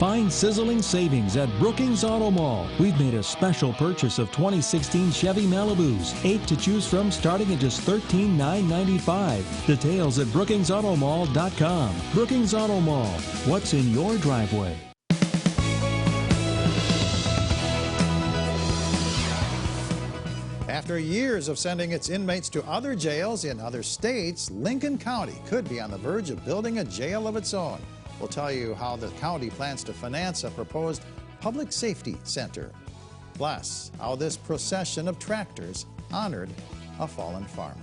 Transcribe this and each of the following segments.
Find sizzling savings at Brookings Auto Mall. We've made a special purchase of 2016 Chevy Malibus, 8 to choose from starting at just $13,995. Details at brookingsautomall.com. Brookings Auto Mall. What's in your driveway? After years of sending its inmates to other jails in other states, Lincoln County could be on the verge of building a jail of its own. We'll tell you how the county plans to finance a proposed public safety center. Plus, how this procession of tractors honored a fallen farmer.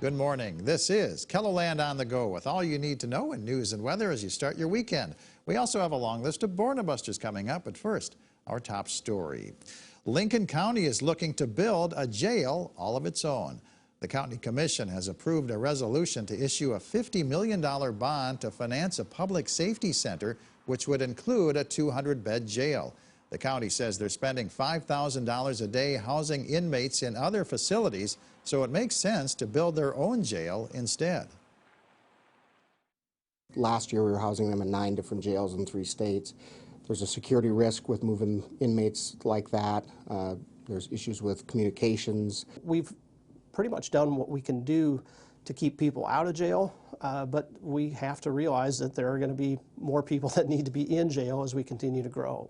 Good morning. This is KELOLAND on the Go with all you need to know in news and weather as you start your weekend. We also have a long list of Border Busters coming up, but first, our top story. Lincoln County is looking to build a jail all of its own. The County Commission has approved a resolution to issue a $50 million bond to finance a public safety center, which would include a 200-bed jail. The county says they're spending $5,000 a day housing inmates in other facilities, so it makes sense to build their own jail instead. Last year we were housing them in 9 different jails in 3 states. There's a security risk with moving inmates like that. There's issues with communications. We've pretty much done what we can do to keep people out of jail, but we have to realize that there are going to be more people that need to be in jail as we continue to grow.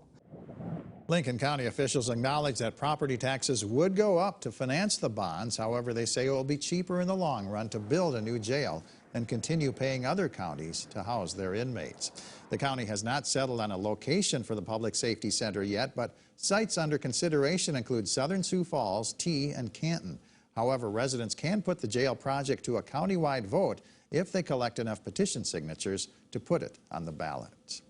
Lincoln County officials acknowledge that property taxes would go up to finance the bonds. However, they say it will be cheaper in the long run to build a new jail and continue paying other counties to house their inmates. The county has not settled on a location for the public safety center yet, but sites under consideration include Southern Sioux Falls, T, and Canton. However, residents can put the jail project to a countywide vote if they collect enough petition signatures to put it on the ballot.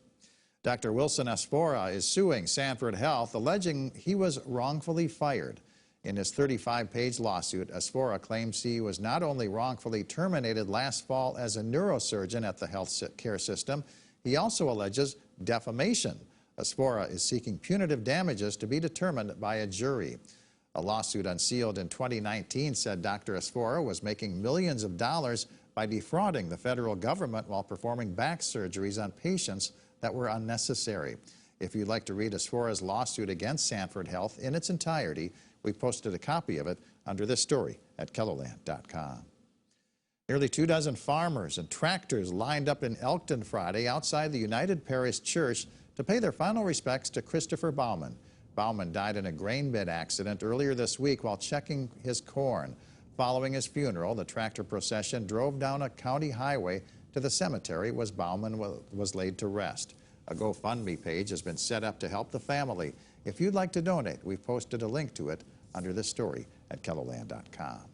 Dr. Wilson Espora is suing Sanford Health, alleging he was wrongfully fired. In his 35-page lawsuit, Espora claims he was not only wrongfully terminated last fall as a neurosurgeon at the health care system, he also alleges defamation. Espora is seeking punitive damages to be determined by a jury. A lawsuit unsealed in 2019 said Dr. Espora was making millions of dollars by defrauding the federal government while performing back surgeries on patients that were unnecessary. If you'd like to read Espora's lawsuit against Sanford Health in its entirety, we posted a copy of it under this story at KELOLAND.com. Nearly 24 farmers and tractors lined up in Elkton Friday outside the United Parish Church to pay their final respects to Christopher Bauman. Bauman died in a grain bin accident earlier this week while checking his corn. Following his funeral, the tractor procession drove down a county highway to the cemetery where Bauman was laid to rest. A GoFundMe page has been set up to help the family. If you'd like to donate, we've posted a link to it under this story at KELOLAND.com.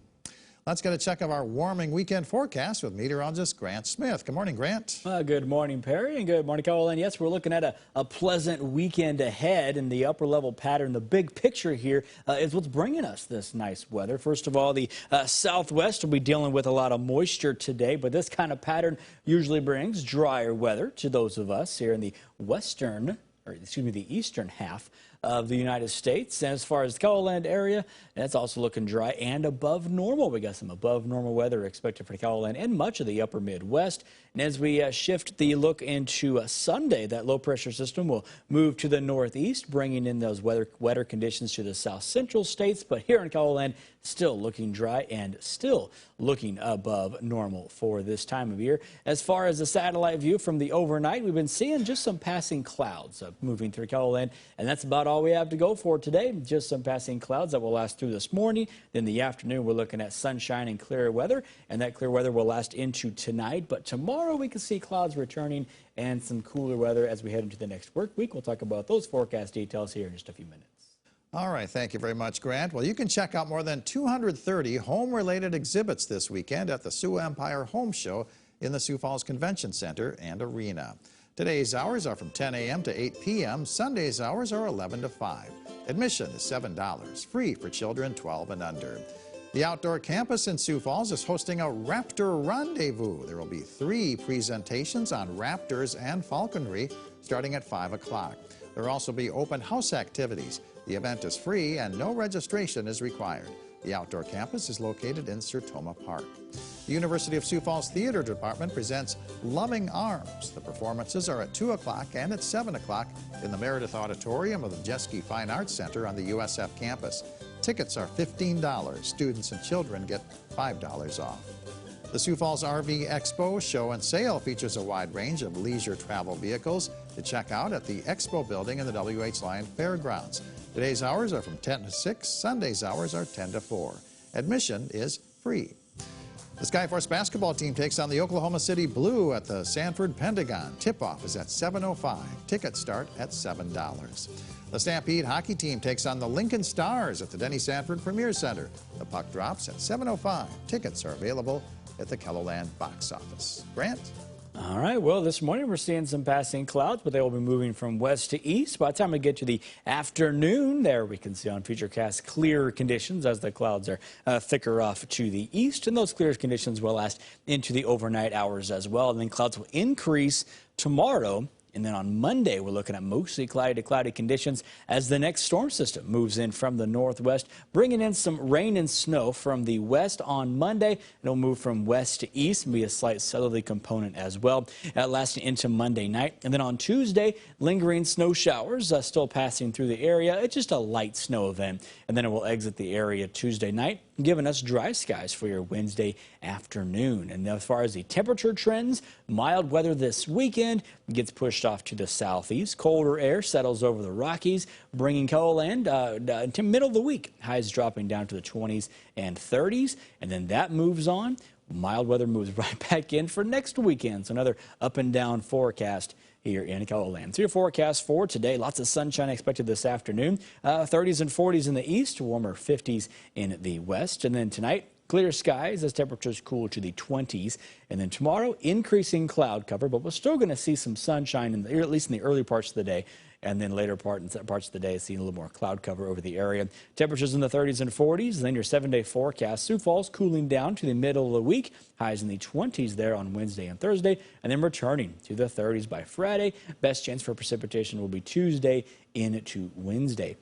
Let's get a check of our warming weekend forecast with meteorologist Grant Smith. Good morning, Grant. Good morning, Perry, and good morning, KELOLAND. Yes, we're looking at a pleasant weekend ahead, and the upper level pattern, the big picture here is what's bringing us this nice weather. First of all, the southwest will be dealing with a lot of moisture today, but this kind of pattern usually brings drier weather to those of us here in the the eastern half of the United States. And as far as the KELOLAND area, that's also looking dry and above normal. We got some above normal weather expected for KELOLAND and much of the upper Midwest. And as we shift the look into Sunday, that low pressure system will move to the northeast, bringing in those wetter conditions to the south central states. But here in KELOLAND, still looking dry and still looking above normal for this time of year. As far as the satellite view from the overnight, we've been seeing just some passing clouds moving through KELOLAND, and that's about all we have to go for today. Just some passing clouds that will last through this morning. Then the afternoon, we're looking at sunshine and clear weather, and that clear weather will last into tonight. But tomorrow we can see clouds returning and some cooler weather as we head into the next work week. We'll talk about those forecast details here in just a few minutes. All right, thank you very much, Grant. Well, you can check out more than 230 home-related exhibits this weekend at the Sioux Empire Home Show in the Sioux Falls Convention Center and Arena. Today's hours are from 10 a.m. to 8 p.m. Sunday's hours are 11 to 5. Admission is $7, free for children 12 and under. The outdoor campus in Sioux Falls is hosting a Raptor Rendezvous. There will be 3 presentations on raptors and falconry starting at 5 o'clock. There will also be open house activities. The event is free and no registration is required. The outdoor campus is located in Sertoma Park. The University of Sioux Falls Theater Department presents Loving Arms. The performances are at 2 o'clock and at 7 o'clock in the Meredith Auditorium of the Jeske Fine Arts Center on the USF campus. Tickets are $15. Students and children get $5 off. The Sioux Falls RV Expo Show and Sale features a wide range of leisure travel vehicles to check out at the Expo building in the W.H. Lyon Fairgrounds. Today's hours are from 10 to 6. Sunday's hours are 10 to 4. Admission is free. The SKYFORCE basketball team takes on the Oklahoma City Blue at the SANFORD Pentagon. Tip-off is at 7:05. Tickets start at $7. The Stampede hockey team takes on the Lincoln Stars at the Denny Sanford Premier Center. The puck drops at 7:05. Tickets are available at the KELOLAND box office. Grant? All right, well, this morning we're seeing some passing clouds, but they will be moving from west to east. By the time we get to the afternoon, there we can see on Futurecast clear conditions as the clouds are thicker off to the east, and those clear conditions will last into the overnight hours as well. And then clouds will increase tomorrow. And then on Monday, we're looking at mostly cloudy to cloudy conditions as the next storm system moves in from the northwest, bringing in some rain and snow from the west on Monday. It'll move from west to east and be a slight southerly component as well, lasting into Monday night. And then on Tuesday, lingering snow showers still passing through the area. It's just a light snow event. And then it will exit the area Tuesday night, giving us dry skies for your Wednesday afternoon. And as far as the temperature trends, mild weather this weekend gets pushed off to the southeast. Colder air settles over the Rockies, bringing KELOLAND to middle of the week. Highs dropping down to the 20s and 30s. And then that moves on. Mild weather moves right back in for next weekend. So another up and down forecast here in KELOLAND. So your forecast for today, lots of sunshine expected this afternoon. 30s and 40s in the east, warmer 50s in the west. And then tonight, clear skies as temperatures cool to the 20s. And then tomorrow, increasing cloud cover, but we're still going to see some sunshine, at least in the early parts of the day. And then later parts of the day, seeing a little more cloud cover over the area. Temperatures in the 30s and 40s. And then your 7-day forecast. Sioux Falls cooling down to the middle of the week. Highs in the 20s there on Wednesday and Thursday. And then returning to the 30s by Friday. Best chance for precipitation will be Tuesday into Wednesday.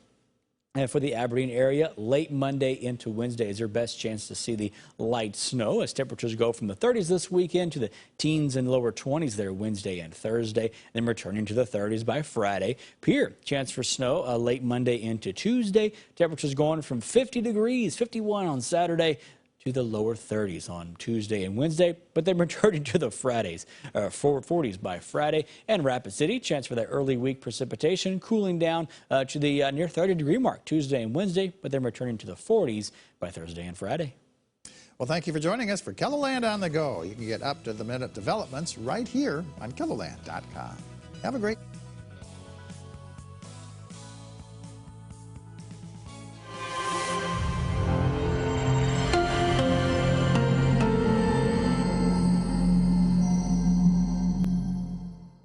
And for the Aberdeen area, late Monday into Wednesday is your best chance to see the light snow as temperatures go from the 30s this weekend to the teens and lower 20s there Wednesday and Thursday, then returning to the 30s by Friday. Pier, chance for snow late Monday into Tuesday. Temperatures going from 50 degrees, 51 on Saturday, to the lower 30s on Tuesday and Wednesday, but then returning to the 40s by Friday. And Rapid City, chance for that early week precipitation, cooling down to the near 30-degree mark Tuesday and Wednesday, but then returning to the 40s by Thursday and Friday. Well, thank you for joining us for KELOLAND on the Go. You can get up-to-the-minute developments right here on KELOLAND.com. Have a great